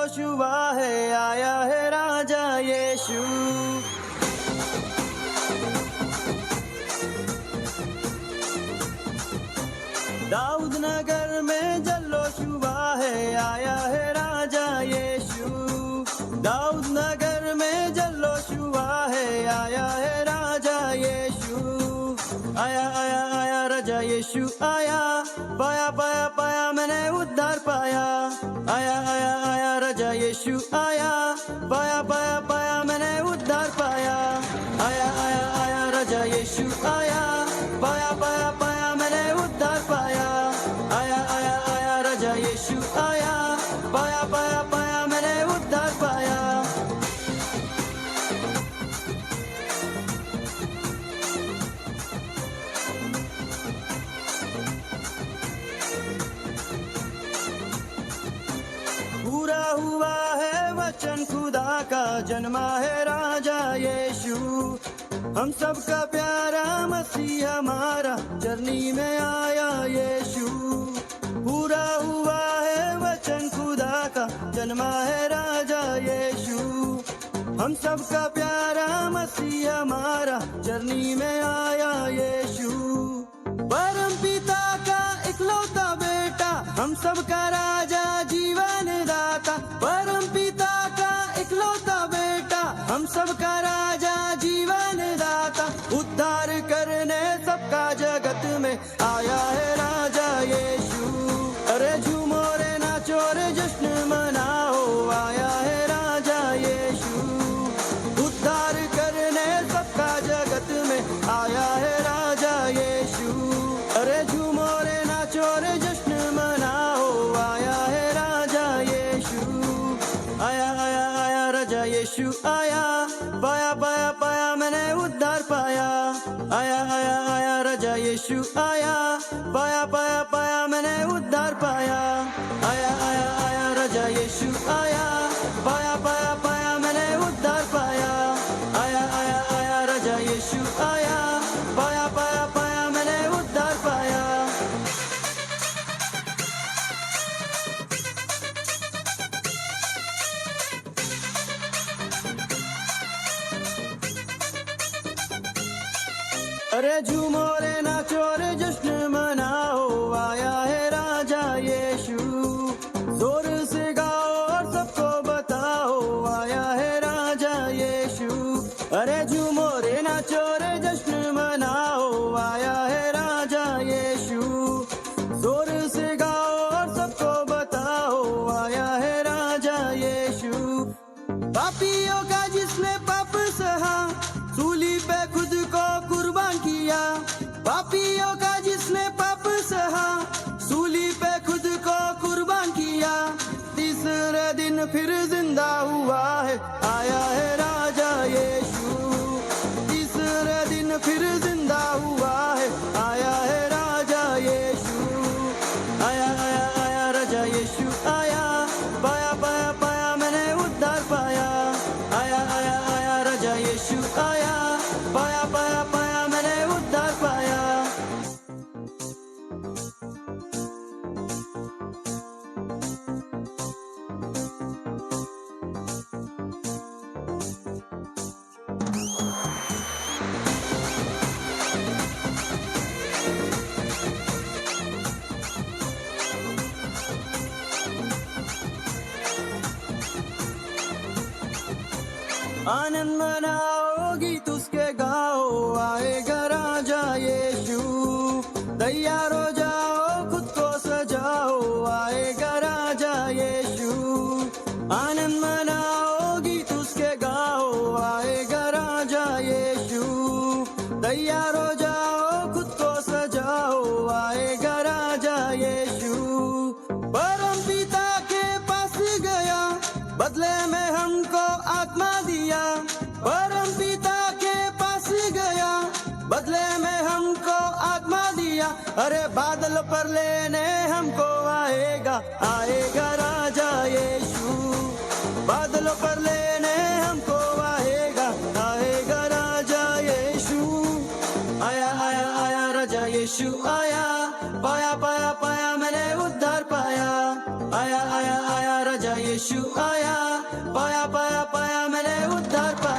जल्लोश हुआ है, आया है राजा यीशु। दाऊद नगर में जल्लोश हुआ है, आया है राजा यीशु। दाऊद नगर में जल्लोश हुआ है, आया है राजा यीशु। आया आया आया राजा यीशु आया, पाया पाया पाया मैंने उद्धार पाया। आया आया आया राजा यीशु आया, पाया पाया पाया मैंने उद्धार पाया। आया आया आया राजा यीशु आया, पाया पाया पाया मैंने उद्धार पाया। आया आया आया राजा यीशु आया, पाया पाया पाया मैंने उद्धार पाया। पूरा हुआ है वचन खुदा का, जन्मा है राजा यीशु। हम सबका प्यारा मसीह हमारा, चरनी में आया यीशु। पूरा हुआ है वचन खुदा का, जन्मा है राजा यीशु। हम सबका प्यारा मसीह हमारा, चरनी में आया यीशु। परम पिता का इकलौता बेटा, हम सबका राजा जीवन दाता। परम पिता का इकलौता बेटा, हम सबका राजा जीवन दाता। उद्धार करने सबका जगत में आया है राजा यीशु। अरे झूमो रे नाचो रे जश्न मनाओ, आया है राजा यीशु। उद्धार करने सबका जगत में आया है राजा यीशु। अरे झूमो रे नाचो रे जश्न मनाओ, आया है राजा यीशु। आया आया आया राजा यीशु आया, पाया पाया पाया मैंने उद्धार पाया। आया आया आया राजा यीशु आया, पाया पाया पाया मैंने उद्धार पाया। आया आया आया राजा यीशु आया, पाया पाया पाया मैंने उद्धार पाया। आया आया आया राजा यीशु आया, पाया पाया पाया मैंने उद्धार पाया। अरे झूमो रे नाचो रे जश्न मनाओ, आया है राजा यीशु। जोर से गाओ और सबको बताओ, आया है राजा यीशु। अरे झूमो रे नाचो रे जश्न मनाओ, आया है राजा यीशु। जोर से गाओ और सबको बताओ, आया है राजा यीशु। पापियों का जिसने पाप सहा, सूली पे खुद को कुर्बान किया। पापियों का जिसने पाप सहा, सूली पे खुद को कुर्बान किया। तीसरे दिन फिर जिंदा हुआ है, आया है राजा यीशु। तीसरे दिन फिर जिंदा हुआ है, आया है राजा यीशु। आया आया आया राजा यीशु आया, पाया पाया पाया मैंने उद्धार पाया। आया आया आया राजा यीशु आया, पाया पाया पाया मैंने उद्धार पाया। आनंद मनाओ, गीत उसके गाओ, आएगा राजा यीशु। तैयार हो जाओ, खुद को सजाओ, आएगा राजा यीशु। आनंद मनाओ, गीत उसके गाओ, आएगा राजा यीशु। तैयार हो जाओ, खुद को सजाओ, आएगा राजा यीशु। परम पिता के पास गया, बदले में हमको आत्मा दिया। परम पिता के पास गया, बदले में हमको आत्मा दिया। अरे बादल पर लेने हमको आएगा, आएगा राजा यीशु। बादलों पर लेने हमको आएगा, आएगा राजा यीशु। आया आया आया राजा यीशु आया, पाया पाया पाया मैंने उद्धार पाया। आया आया आया राजा राजा यीशु आया, पाया पाया पाया मैंने उद्धार पाया।